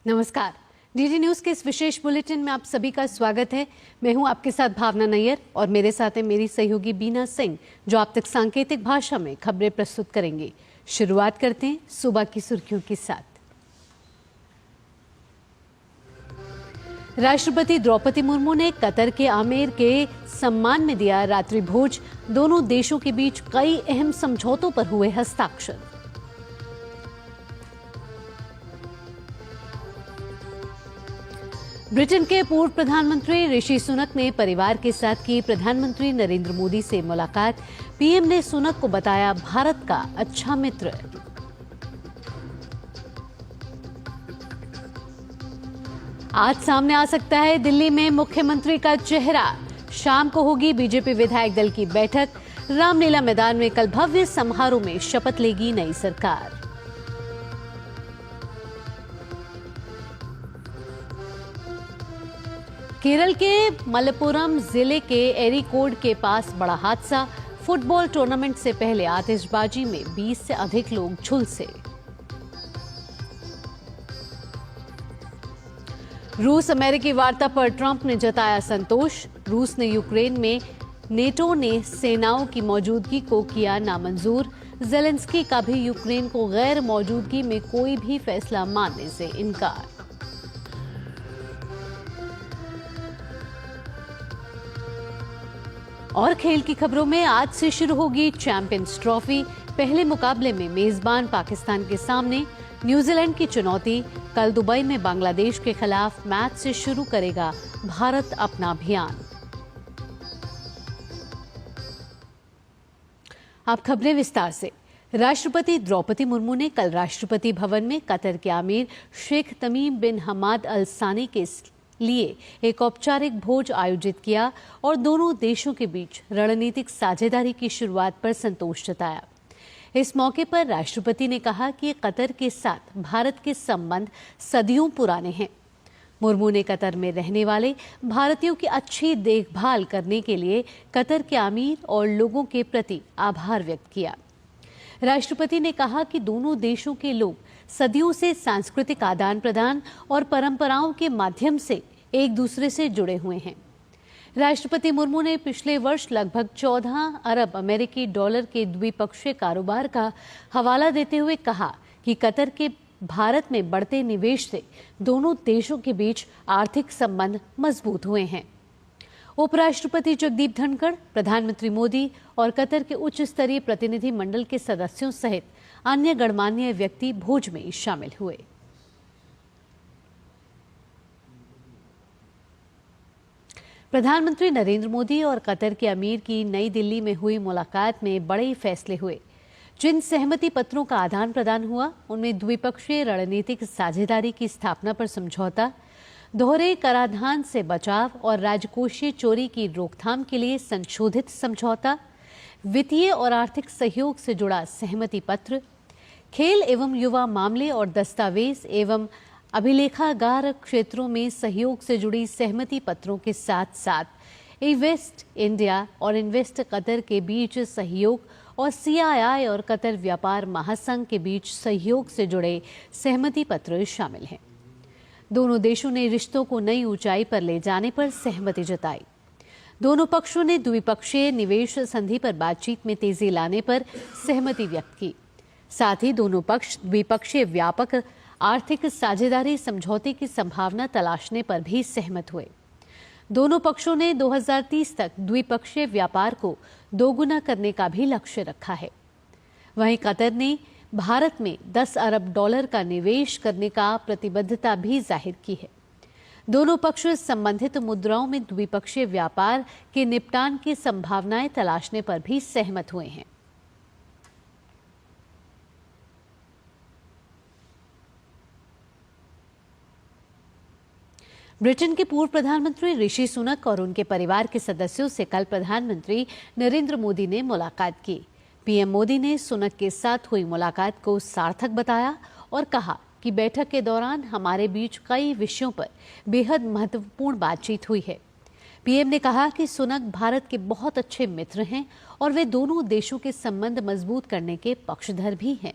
नमस्कार। DD news के इस विशेष बुलेटिन में आप सभी का स्वागत है। मैं हूं आपके साथ भावना नैयर और मेरे साथ है मेरी सहयोगी बीना सिंह, जो आप तक सांकेतिक भाषा में खबरें प्रस्तुत करेंगी। शुरुआत करते हैं सुबह की सुर्खियों के साथ। राष्ट्रपति द्रौपदी मुर्मू ने कतर के आमेर के सम्मान में दिया रात्रि भोज। दोनों देशों के बीच कई अहम समझौतों पर हुए हस्ताक्षर। ब्रिटेन के पूर्व प्रधानमंत्री ऋषि सुनक ने परिवार के साथ की प्रधानमंत्री नरेंद्र मोदी से मुलाकात। पीएम ने सुनक को बताया भारत का अच्छा मित्र। आज सामने आ सकता है दिल्ली में मुख्यमंत्री का चेहरा। शाम को होगी बीजेपी विधायक दल की बैठक। रामलीला मैदान में कल भव्य समारोह में शपथ लेगी नई सरकार। केरल के मलप्पुरम जिले के एरिकोड के पास बड़ा हादसा। फुटबॉल टूर्नामेंट से पहले आतिशबाजी में 20 से अधिक लोग झुलसे। रूस अमेरिकी वार्ता पर ट्रंप ने जताया संतोष। रूस ने यूक्रेन में नेटो ने सेनाओं की मौजूदगी को किया नामंजूर। जेलेंस्की का भी यूक्रेन को गैर मौजूदगी में कोई भी फैसला मानने से इनकार। और खेल की खबरों में आज से शुरू होगी चैंपियंस ट्रॉफी। पहले मुकाबले में मेजबान पाकिस्तान के सामने न्यूजीलैंड की चुनौती। कल दुबई में बांग्लादेश के खिलाफ मैच से शुरू करेगा भारत अपना अभियान। अब खबरें विस्तार से। राष्ट्रपति द्रौपदी मुर्मू ने कल राष्ट्रपति भवन में कतर के आमिर शेख तमीम बिन हमाद अल सानी के लिए एक औपचारिक भोज आयोजित किया और दोनों देशों के बीच रणनीतिक साझेदारी की शुरुआत पर संतोष जताया। इस मौके पर राष्ट्रपति ने कहा कि कतर के साथ भारत के संबंध सदियों पुराने हैं। मुर्मू ने कतर में रहने वाले भारतीयों की अच्छी देखभाल करने के लिए कतर के आमीर और लोगों के प्रति आभार व्यक्त किया। राष्ट्रपति ने कहा कि दोनों देशों के लोग सदियों से सांस्कृतिक आदान प्रदान और परंपराओं के माध्यम से एक दूसरे से जुड़े हुए हैं। राष्ट्रपति मुर्मू ने पिछले वर्ष लगभग 14 अरब अमेरिकी डॉलर के द्विपक्षीय कारोबार का हवाला देते हुए कहा कि कतर के भारत में बढ़ते निवेश से दोनों देशों के बीच आर्थिक संबंध मजबूत हुए हैं। उपराष्ट्रपति जगदीप धनखड़, प्रधानमंत्री मोदी और कतर के उच्च स्तरीय प्रतिनिधि मंडल के सदस्यों सहित अन्य गणमान्य व्यक्ति भोज में शामिल हुए। प्रधानमंत्री नरेंद्र मोदी और कतर के अमीर की नई दिल्ली में हुई मुलाकात में बड़े फैसले हुए। जिन सहमति पत्रों का आदान प्रदान हुआ उनमें द्विपक्षीय रणनीतिक साझेदारी की स्थापना पर समझौता, दोहरे कराधान से बचाव और राजकोषीय चोरी की रोकथाम के लिए संशोधित समझौता, वित्तीय और आर्थिक सहयोग से जुड़ा सहमति पत्र, खेल एवं युवा मामले और दस्तावेज एवं अभिलेखागार क्षेत्रों में सहयोग से जुड़ी सहमति पत्रों के साथ साथ इन्वेस्ट इंडिया और इन्वेस्ट कतर के बीच सहयोग और CII और कतर व्यापार महासंघ के बीच सहयोग से जुड़े सहमति पत्र शामिल हैं। दोनों देशों ने रिश्तों को नई ऊंचाई पर ले जाने पर सहमति जताई। दोनों पक्षों ने द्विपक्षीय निवेश संधि पर बातचीत में तेजी लाने पर सहमति व्यक्त की। साथ ही दोनों पक्ष द्विपक्षीय व्यापक आर्थिक साझेदारी समझौते की संभावना तलाशने पर भी सहमत हुए। दोनों पक्षों ने 2030 तक द्विपक्षीय व्यापार को दोगुना करने का भी लक्ष्य रखा है। वहीं कतर ने भारत में 10 अरब डॉलर का निवेश करने का प्रतिबद्धता भी जाहिर की है। दोनों पक्ष संबंधित मुद्राओं में द्विपक्षीय व्यापार के निपटान की संभावनाएं तलाशने पर भी सहमत हुए हैं। ब्रिटेन के पूर्व प्रधानमंत्री ऋषि सुनक और उनके परिवार के सदस्यों से कल प्रधानमंत्री नरेंद्र मोदी ने मुलाकात की। पीएम मोदी ने सुनक के साथ हुई मुलाकात को सार्थक बताया और कहा कि बैठक के दौरान हमारे बीच कई विषयों पर बेहद महत्वपूर्ण बातचीत हुई है। पीएम ने कहा कि सुनक भारत के बहुत अच्छे मित्र हैं और वे दोनों देशों के संबंध मजबूत करने के पक्षधर भी हैं।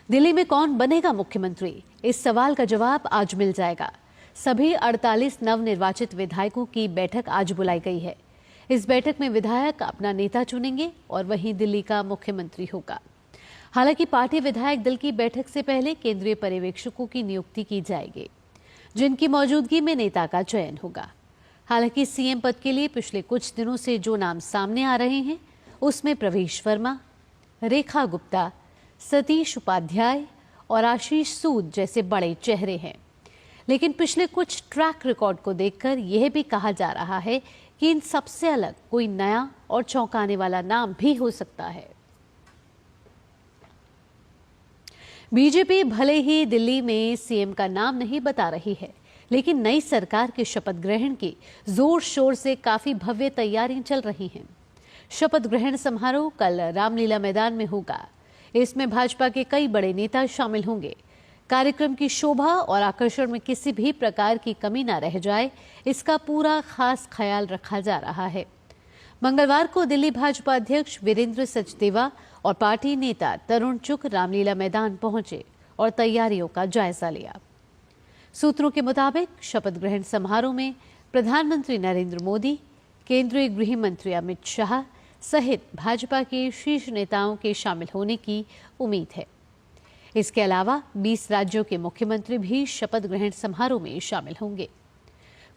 दिल्ली में कौन बनेगा मुख्यमंत्री, इस सवाल का जवाब आज मिल जाएगा। सभी 48 नवनिर्वाचित विधायकों की बैठक आज बुलाई गई है। इस बैठक में विधायक अपना नेता चुनेंगे और वही दिल्ली का मुख्यमंत्री होगा। हालांकि पार्टी विधायक दल की बैठक से पहले केंद्रीय पर्यवेक्षकों की नियुक्ति की जाएगी, जिनकी मौजूदगी में नेता का चयन होगा। हालांकि सीएम पद के लिए पिछले कुछ दिनों से जो नाम सामने आ रहे हैं, उसमें प्रवेश वर्मा, रेखा गुप्ता, सतीश उपाध्याय और आशीष सूद जैसे बड़े चेहरे हैं। लेकिन पिछले कुछ ट्रैक रिकॉर्ड को देखकर यह भी कहा जा रहा है कि इन सबसे अलग कोई नया और चौंकाने वाला नाम भी हो सकता है। बीजेपी भले ही दिल्ली में सीएम का नाम नहीं बता रही है, लेकिन नई सरकार के शपथ ग्रहण की जोर शोर से काफी भव्य तैयारियां चल रही हैं। शपथ ग्रहण समारोह कल रामलीला मैदान में होगा। इसमें भाजपा के कई बड़े नेता शामिल होंगे। कार्यक्रम की शोभा और आकर्षण में किसी भी प्रकार की कमी न रह जाए, इसका पूरा खास ख्याल रखा जा रहा है। मंगलवार को दिल्ली भाजपा अध्यक्ष वीरेंद्र सचदेवा और पार्टी नेता तरुण चुग रामलीला मैदान पहुंचे और तैयारियों का जायजा लिया। सूत्रों के मुताबिक शपथ ग्रहण समारोह में प्रधानमंत्री नरेंद्र मोदी, केंद्रीय गृह मंत्री अमित शाह सहित भाजपा के शीर्ष नेताओं के शामिल होने की उम्मीद है। इसके अलावा 20 राज्यों के मुख्यमंत्री भी शपथ ग्रहण समारोह में शामिल होंगे।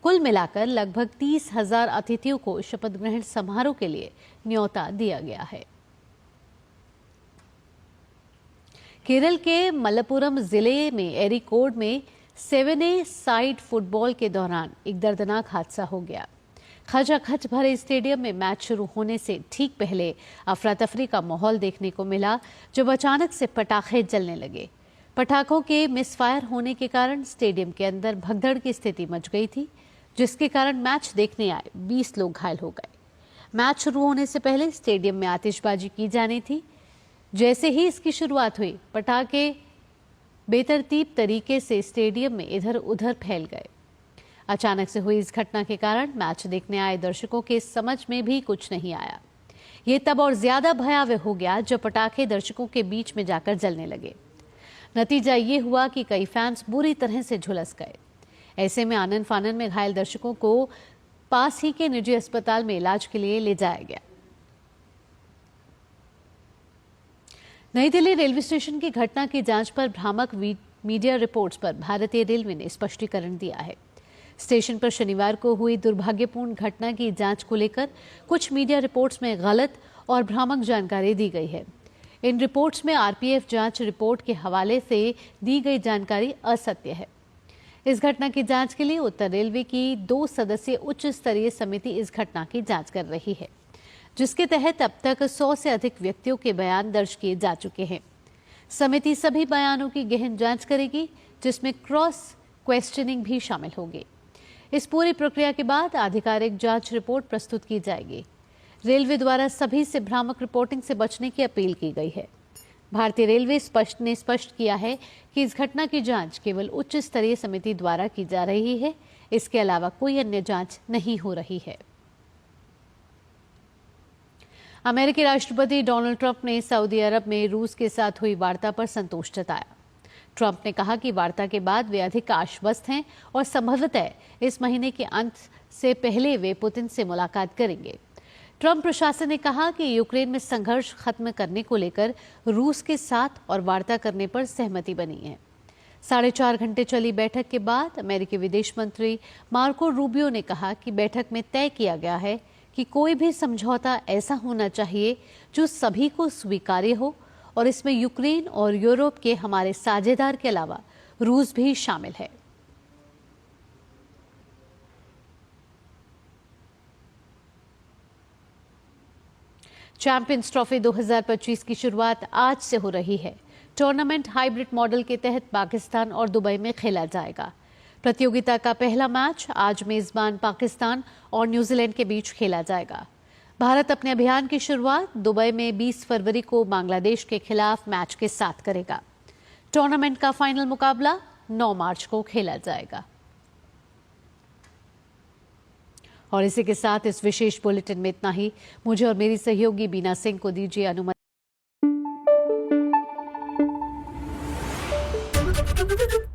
कुल मिलाकर लगभग 30,000 अतिथियों को शपथ ग्रहण समारोह के लिए न्योता दिया गया है। केरल के मलप्पुरम जिले में एरिकोड में 7A साइड फुटबॉल के दौरान एक दर्दनाक हादसा हो गया। खचाखच भरे स्टेडियम में मैच शुरू होने से ठीक पहले अफरा तफरी का माहौल देखने को मिला, जब अचानक से पटाखे जलने लगे। पटाखों के मिसफायर होने के कारण स्टेडियम के अंदर भगदड़ की स्थिति मच गई थी, जिसके कारण मैच देखने आए 20 लोग घायल हो गए। मैच शुरू होने से पहले स्टेडियम में आतिशबाजी की जानी थी। जैसे ही इसकी शुरुआत हुई, पटाखे बेतरतीब तरीके से स्टेडियम में इधर उधर फैल गए। अचानक से हुई इस घटना के कारण मैच देखने आए दर्शकों के समझ में भी कुछ नहीं आया। ये तब और ज्यादा भयावह हो गया जब पटाखे दर्शकों के बीच में जाकर जलने लगे। नतीजा ये हुआ कि कई फैंस बुरी तरह से झुलस गए। ऐसे में आनन फानन में घायल दर्शकों को पास ही के निजी अस्पताल में इलाज के लिए ले जाया गया। नई दिल्ली रेलवे स्टेशन की घटना की जांच पर भ्रामक मीडिया रिपोर्ट्स पर भारतीय रेलवे ने स्पष्टीकरण दिया है। स्टेशन पर शनिवार को हुई दुर्भाग्यपूर्ण घटना की जांच को लेकर कुछ मीडिया रिपोर्ट्स में गलत और भ्रामक जानकारी दी गई है। इन रिपोर्ट्स में आरपीएफ जांच रिपोर्ट के हवाले से दी गई जानकारी असत्य है। इस घटना की जांच के लिए उत्तर रेलवे की 2 सदस्यीय उच्च स्तरीय समिति इस घटना की जांच कर रही है, जिसके तहत अब तक 100 से अधिक व्यक्तियों के बयान दर्ज किए जा चुके हैं। समिति सभी बयानों की गहन जांच करेगी, जिसमें क्रॉस क्वेश्चनिंग भी शामिल होगी। इस पूरी प्रक्रिया के बाद आधिकारिक जांच रिपोर्ट प्रस्तुत की जाएगी। रेलवे द्वारा सभी से भ्रामक रिपोर्टिंग से बचने की अपील की गई है। भारतीय रेलवे ने स्पष्ट किया है कि इस घटना की जांच केवल उच्च स्तरीय समिति द्वारा की जा रही है। इसके अलावा कोई अन्य जांच नहीं हो रही है। अमेरिकी राष्ट्रपति डोनाल्ड ट्रंप ने सऊदी अरब में रूस के साथ हुई वार्ता पर संतोष जताया। ट्रंप ने कहा कि वार्ता के बाद वे अधिक आश्वस्त हैं और संभवतः इस महीने के अंत से पहले वे पुतिन से मुलाकात करेंगे। ट्रंप प्रशासन ने कहा कि यूक्रेन में संघर्ष खत्म करने को लेकर रूस के साथ और वार्ता करने पर सहमति बनी है। 4.5 घंटे चली बैठक के बाद अमेरिकी विदेश मंत्री मार्को रूबियो ने कहा कि बैठक में तय किया गया है कि कोई भी समझौता ऐसा होना चाहिए जो सभी को स्वीकार्य हो और इसमें यूक्रेन और यूरोप के हमारे साझेदार के अलावा रूस भी शामिल है। चैंपियंस ट्रॉफी 2025 की शुरुआत आज से हो रही है। टूर्नामेंट हाइब्रिड मॉडल के तहत पाकिस्तान और दुबई में खेला जाएगा। प्रतियोगिता का पहला मैच आज मेजबान पाकिस्तान और न्यूजीलैंड के बीच खेला जाएगा। भारत अपने अभियान की शुरुआत दुबई में 20 फरवरी को बांग्लादेश के खिलाफ मैच के साथ करेगा। टूर्नामेंट का फाइनल मुकाबला 9 मार्च को खेला जाएगा। और इसी के साथ इस विशेष बुलेटिन में इतना ही। मुझे और मेरी सहयोगी बीना सिंह को दीजिए अनुमति। है।